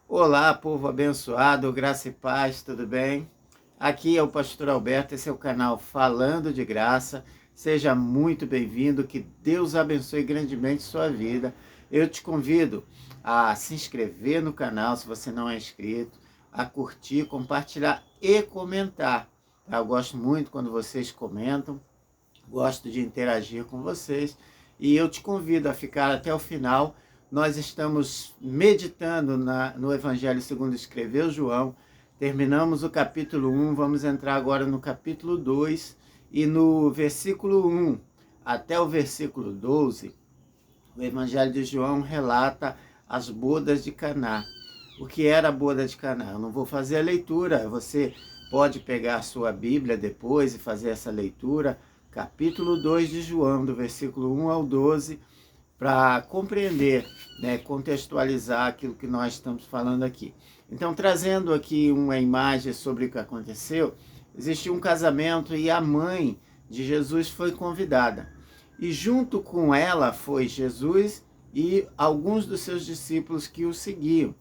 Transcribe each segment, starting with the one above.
Olá, povo abençoado, graça e paz, tudo bem? Aqui é o Pastor Alberto, esse é o canal Falando de Graça. Seja muito bem-vindo, que Deus abençoe grandemente sua vida. Eu te convido a se inscrever no canal, se você não é inscrito, a curtir, compartilhar e comentar. Eu gosto muito quando vocês comentam, gosto de interagir com vocês e eu te convido a ficar até o final. Nós estamos meditando no Evangelho segundo escreveu João. Terminamos o capítulo 1, vamos entrar agora no capítulo 2 e no versículo 1 até o versículo 12, o Evangelho de João relata as bodas de Caná. O que era a boda de Caná? Eu não vou fazer a leitura, você pode pegar a sua Bíblia depois e fazer essa leitura, capítulo 2 de João, do versículo 1 ao 12, para compreender, contextualizar aquilo que nós estamos falando aqui. Então, trazendo aqui uma imagem sobre o que aconteceu, existiu um casamento e a mãe de Jesus foi convidada. E junto com ela foi Jesus e alguns dos seus discípulos que o seguiam.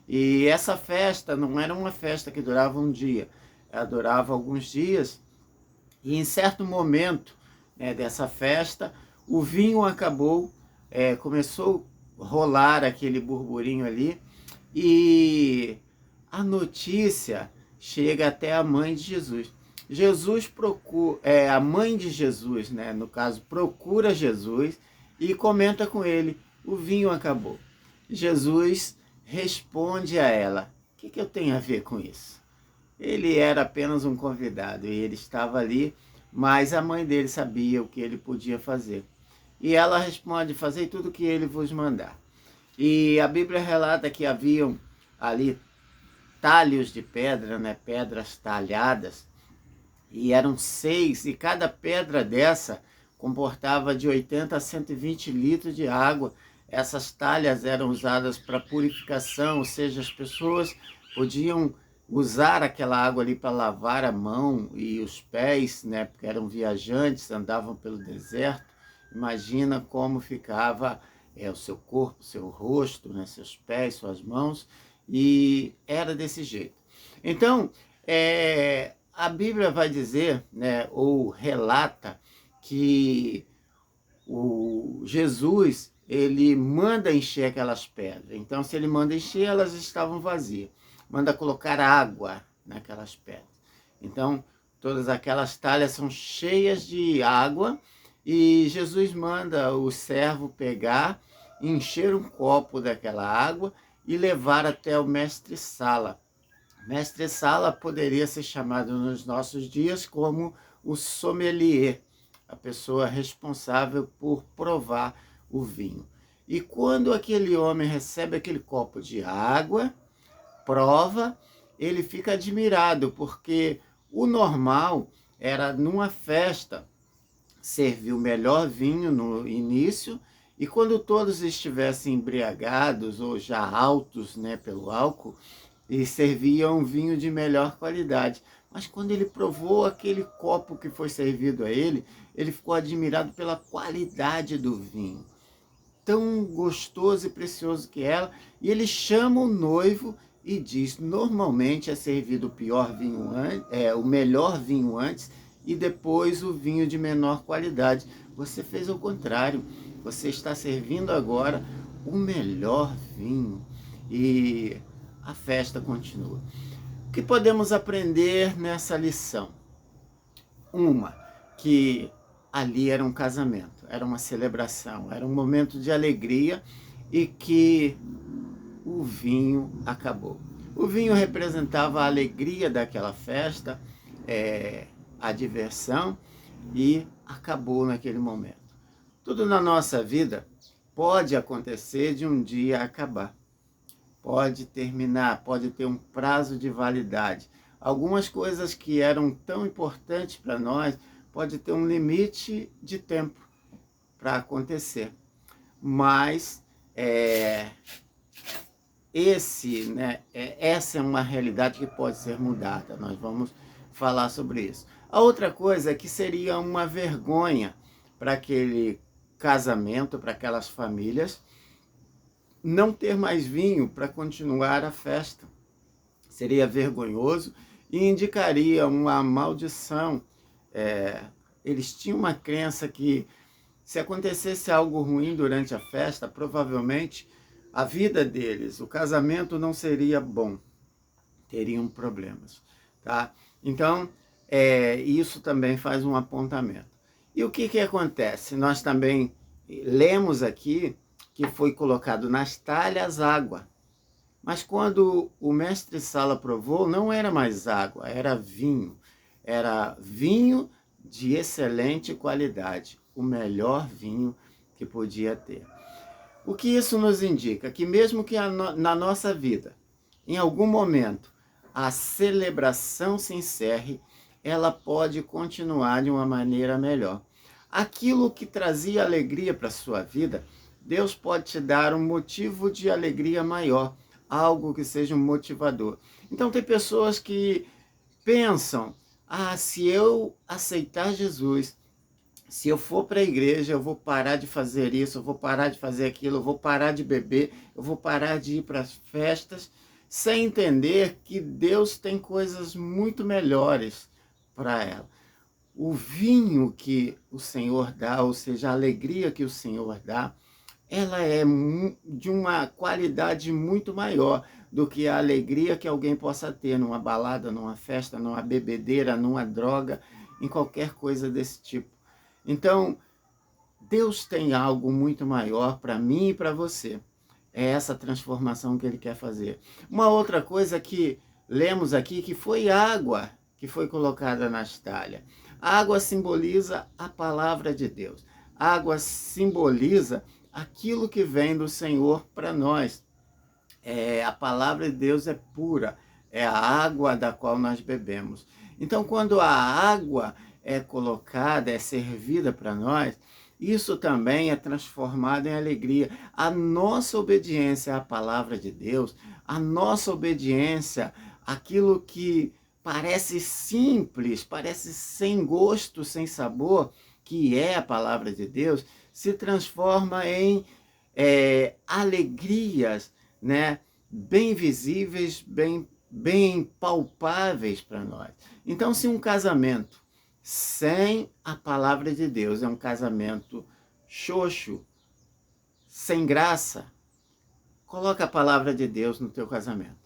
E essa festa não era uma festa que durava um dia, ela durava alguns dias. E em certo momento, dessa festa, o vinho acabou, começou a rolar aquele burburinho ali, e a notícia chega até a mãe de Jesus. Jesus procura, a mãe de Jesus, no caso, procura Jesus e comenta com ele: o vinho acabou. Jesus responde a ela: o que eu tenho a ver com isso? Ele era apenas um convidado e ele estava ali, mas a mãe dele sabia o que ele podia fazer. E ela responde: fazei tudo o que ele vos mandar. E a Bíblia relata que haviam ali talhos de pedra, pedras talhadas, e eram 6, e cada pedra dessa comportava de 80 a 120 litros de água. Essas talhas eram usadas para purificação, ou seja, as pessoas podiam usar aquela água ali para lavar a mão e os pés, porque eram viajantes, andavam pelo deserto. Imagina como ficava o seu corpo, seu rosto, seus pés, suas mãos, e era desse jeito. Então, a Bíblia vai dizer, ou relata, que o Jesus, ele manda encher aquelas pedras. Então, se ele manda encher, elas estavam vazias. Manda colocar água naquelas pedras. Então, todas aquelas talhas são cheias de água e Jesus manda o servo pegar, encher um copo daquela água e levar até o mestre-sala. Mestre-sala poderia ser chamado nos nossos dias como o sommelier, a pessoa responsável por provar o vinho. E quando aquele homem recebe aquele copo de água, prova, ele fica admirado, porque o normal era numa festa servir o melhor vinho no início, e quando todos estivessem embriagados ou já altos, pelo álcool, e serviam um vinho de melhor qualidade. Mas quando ele provou aquele copo que foi servido a ele, ele ficou admirado pela qualidade do vinho, tão gostoso e precioso que era, e ele chama o noivo e diz: normalmente é servido o pior vinho o melhor vinho antes e depois o vinho de menor qualidade. Você fez o contrário. Você está servindo agora o melhor vinho. E a festa continua. O que podemos aprender nessa lição? Uma, que ali era um casamento, era uma celebração, era um momento de alegria e que o vinho acabou. O vinho representava a alegria daquela festa, a diversão, e acabou naquele momento. Tudo na nossa vida pode acontecer de um dia acabar. Pode terminar, pode ter um prazo de validade. Algumas coisas que eram tão importantes para nós, pode ter um limite de tempo para acontecer. Mas essa é uma realidade que pode ser mudada. Nós vamos falar sobre isso. A outra coisa é que seria uma vergonha para aquele casamento, para aquelas famílias, não ter mais vinho para continuar a festa. Seria vergonhoso e indicaria uma maldição. Eles tinham uma crença que, se acontecesse algo ruim durante a festa, provavelmente a vida deles, o casamento não seria bom, teriam problemas, tá? Então, isso também faz um apontamento. E o que acontece? Nós também lemos aqui que foi colocado nas talhas água, mas quando o mestre Sala provou, não era mais água, era vinho de excelente qualidade, o melhor vinho que podia ter. O que isso nos indica? Que mesmo que na nossa vida, em algum momento, a celebração se encerre, ela pode continuar de uma maneira melhor. Aquilo que trazia alegria para a sua vida, Deus pode te dar um motivo de alegria maior, algo que seja um motivador. Então tem pessoas que pensam, se eu aceitar Jesus, se eu for para a igreja, eu vou parar de fazer isso, eu vou parar de fazer aquilo, eu vou parar de beber, eu vou parar de ir para as festas, sem entender que Deus tem coisas muito melhores para ela. O vinho que o Senhor dá, ou seja, a alegria que o Senhor dá, ela é de uma qualidade muito maior do que a alegria que alguém possa ter numa balada, numa festa, numa bebedeira, numa droga, em qualquer coisa desse tipo. Então, Deus tem algo muito maior para mim e para você. É essa transformação que Ele quer fazer. Uma outra coisa que lemos aqui, que foi água que foi colocada nas talhas. A água simboliza a palavra de Deus. A água simboliza aquilo que vem do Senhor para nós. A palavra de Deus é pura, é a água da qual nós bebemos. Então, quando a água é colocada, é servida para nós, isso também é transformado em alegria. A nossa obediência à palavra de Deus, a nossa obediência àquilo que parece simples, parece sem gosto, sem sabor, que é a palavra de Deus, se transforma em alegrias, né, bem visíveis, bem palpáveis para nós. Então, se um casamento sem a palavra de Deus é um casamento xoxo, sem graça, coloca a palavra de Deus no teu casamento.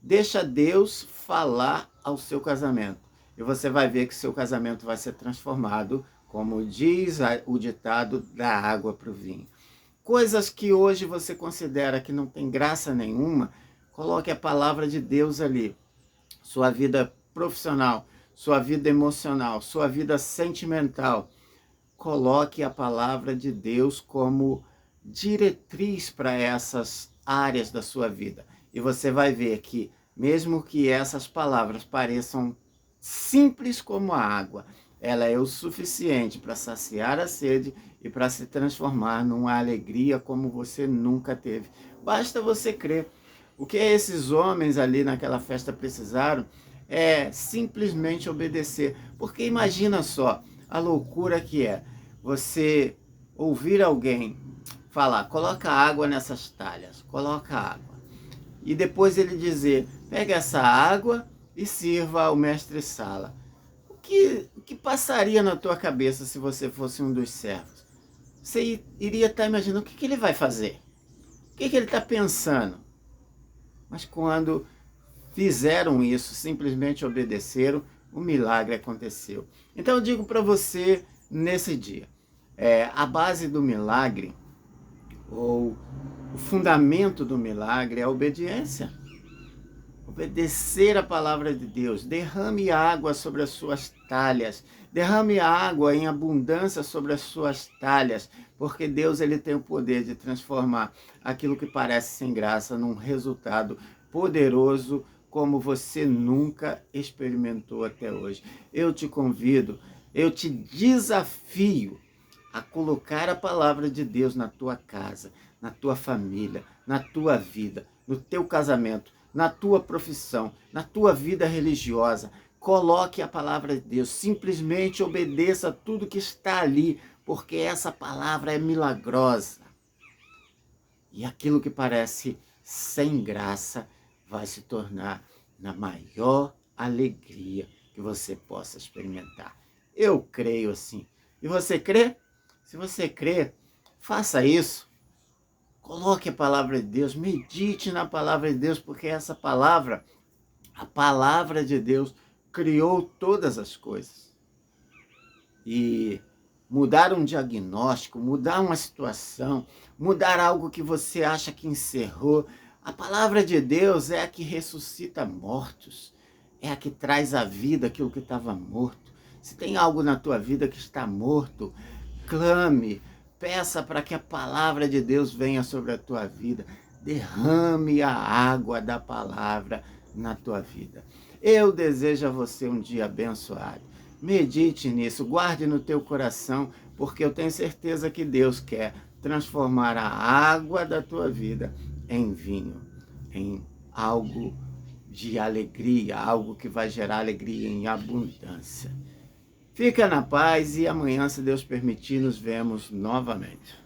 Deixa Deus falar ao seu casamento. E você vai ver que seu casamento vai ser transformado, como diz o ditado, da água para o vinho. Coisas que hoje você considera que não tem graça nenhuma, coloque a palavra de Deus ali. Sua vida profissional, sua vida emocional, sua vida sentimental. Coloque a palavra de Deus como diretriz para essas áreas da sua vida. E você vai ver que, mesmo que essas palavras pareçam simples como a água, ela é o suficiente para saciar a sede e para se transformar numa alegria como você nunca teve. Basta você crer. O que esses homens ali naquela festa precisaram é simplesmente obedecer. Porque imagina só a loucura que é você ouvir alguém falar, coloca água nessas talhas, coloca água. E depois ele dizer, pega essa água e sirva ao mestre Sala. O que passaria na tua cabeça se você fosse um dos servos? Você iria estar imaginando o que ele vai fazer? O que ele está pensando? Mas quando fizeram isso, simplesmente obedeceram, o milagre aconteceu. Então eu digo para você nesse dia, a base do milagre, ou o fundamento do milagre é a obediência. Obedecer a palavra de Deus. Derrame água sobre as suas talhas. Derrame água em abundância sobre as suas talhas, porque Deus ele tem o poder de transformar aquilo que parece sem graça num resultado poderoso como você nunca experimentou até hoje. Eu te convido, eu te desafio a colocar a palavra de Deus na tua casa, na tua família, na tua vida, no teu casamento, na tua profissão, na tua vida religiosa. Coloque a palavra de Deus, simplesmente obedeça tudo que está ali, porque essa palavra é milagrosa. E aquilo que parece sem graça vai se tornar na maior alegria que você possa experimentar. Eu creio assim. E você crê? Se você crê, faça isso. Coloque a palavra de Deus, medite na palavra de Deus, porque essa palavra, a palavra de Deus, criou todas as coisas. E mudar um diagnóstico, mudar uma situação, mudar algo que você acha que encerrou, a palavra de Deus é a que ressuscita mortos, é a que traz à vida aquilo que estava morto. Se tem algo na tua vida que está morto, clame, peça para que a palavra de Deus venha sobre a tua vida. Derrame a água da palavra na tua vida. Eu desejo a você um dia abençoado. Medite nisso, guarde no teu coração, porque eu tenho certeza que Deus quer transformar a água da tua vida em vinho, em algo de alegria, algo que vai gerar alegria em abundância. Fica na paz e amanhã, se Deus permitir, nos vemos novamente.